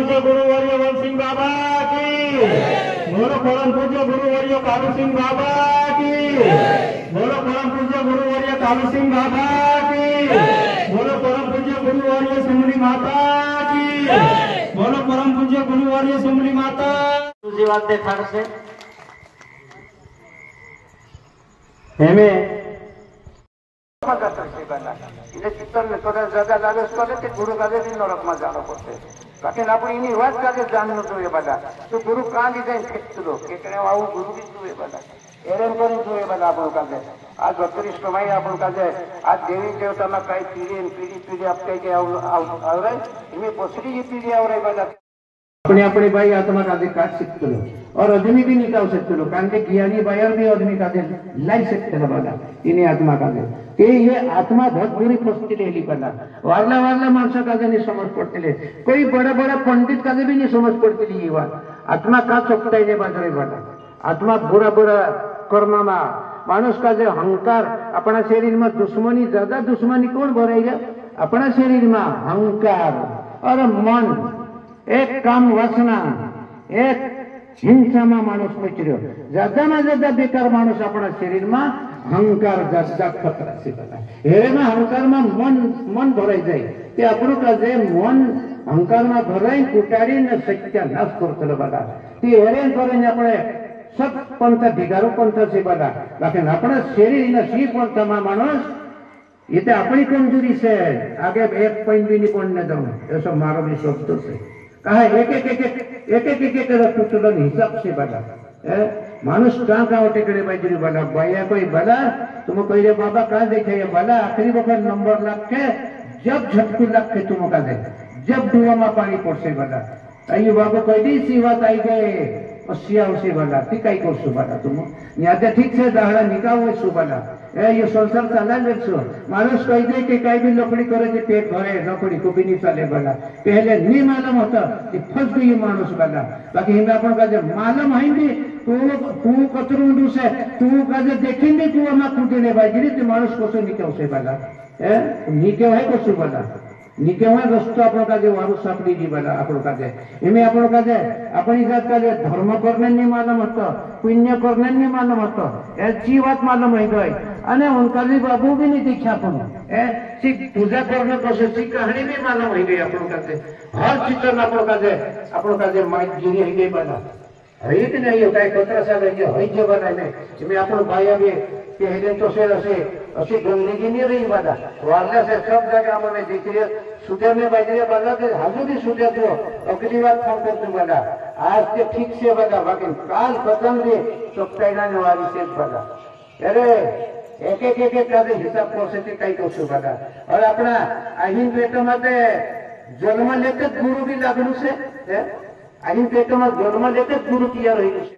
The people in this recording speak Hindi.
पूज्य गुरुवर्य वन सिंह बाबा की, बोलो परम पूज्य गुरुवर्य कालू सिंह बाबा की, बोलो परम पूज्य गुरुवर्य कालू सिंह बाबा की, बोलो परम पूज्य गुरुवर्य सुमली माता की, बोलो परम पूज्य गुरुवर्य सुमली माता। दूसरी बात देखा से हमें जगह लागे गुरु का नरक में जाना पड़ते बाकी आपण इनी वात का जान जुए बदा तो गुरु कहाँ दी जाए फेंकलो केकड़े आऊ गुरु भी जुए बदा एरन कर जुए बदा आपण का आज 32 कमाई आपण का आज देवी देवता में कई पीढ़ी पीढ़ी पीढ़ी अब कई के आवरे इनमें पोसरी की पीढ़ी आवरे बदा अपने अपने भाई आत्मा का काट सकते लो और आदमी भी निकाल सकते लो कारण के ज्ञानी बायर भी आदमी का लाई सकते हैं बदा इन्हें आत्मा का कि ये आत्मा बहुत बुरी फंसती रही पड़ा वारला वारला मानसा का नहीं समझ पड़ते ले कोई बड़ा बड़ा पंडित का भी नहीं समझ पड़ती ली ये बात आत्मा का चौकता है बाजरे बड़ा आत्मा बुरा बुरा कर्म में मानुष का जो अहंकार अपना शरीर में दुश्मनी ज्यादा दुश्मनी कौन भरेगा अपना शरीर में अहंकार और मन एक काम वासना एक हिंसा में मानुष पचर्यो ज्यादा में ज्यादा बेकार मानुष अपना शरीर में अहंकार ज्यादा खतरा से बना हेरे में अहंकार में मन भराई जाए ते अपनों का जे मन अहंकार में भराई कुटाड़ी ने सत्यानाश करते बना ते हेरे करें अपने सब पंथ ढिगारो पंथ से बना लेकिन अपना शरीर ने सी पंथ में मानुष ये अपनी कमजोरी से आगे एक पॉइंट भी नहीं पड़ने दो ऐसा मारो भी शब्दों से कहा एक टूटल हिसाब से बना मानुष कहाँ कहाँ टेकड़े बाजरी बना भैया कोई बना तुम कही रे बाबा कहाँ देखे बना आखिरी वक्त नंबर लग के जब झटकू लग के तुम का दे जब डुआ में पानी पड़से बना अयो बाबा कही दी सी बात आई गए सिया उसे बना ती कई कर सु बना तुम यहाँ ठीक से दाहड़ा निकाल सु बना ये संसार चला लेसो मानुष कही दे कि कहीं भी नौकरी करे कि पेट भरे नौकरी को भी नहीं चले बना पहले नहीं मालूम होता कि फंस गई मानुष बना बाकी हिंदा अपन का जब मालूम है तू कतरू से तू का जब देखेंगे तू अमा कूदने बाजरी तो मानुष को सो निके उसे बना निके है को सु बना निके हुए रस्तो अपन का जो वारु सापड़ी जी बना अपन का जे इमे अपन का जे अपनी जात का जे धर्म करने नहीं मालूम होता पुण्य करने नहीं मालूम होता ऐसी बात मालूम है गई अने उनका भी बाबू भी नहीं देखा अपन सिर्फ पूजा करने को से कहानी भी मालूम है गई अपन का जे हर चित्र अपन का जे माइक गिरी है गई बना है कि नहीं होता है कतरा सा है जो बना नहीं इमे अपन भाई भी पहले तो से ऐसे गंदगी नहीं रही बना वारला से सब जगह हमें देख रही सुधर में बजरे बना के हाजू भी सुधर दो अगली बात फोन कर तुम बना आज के ठीक से बना बाकी काल खत्म दे चौकटाइना वाली से बना अरे एक का हिसाब कर सकते कई कौशल बना और अपना अहिन पेटो में जन्म लेते गुरु भी लगनु से अहिन पेटो में जन्म लेते गुरु किया रही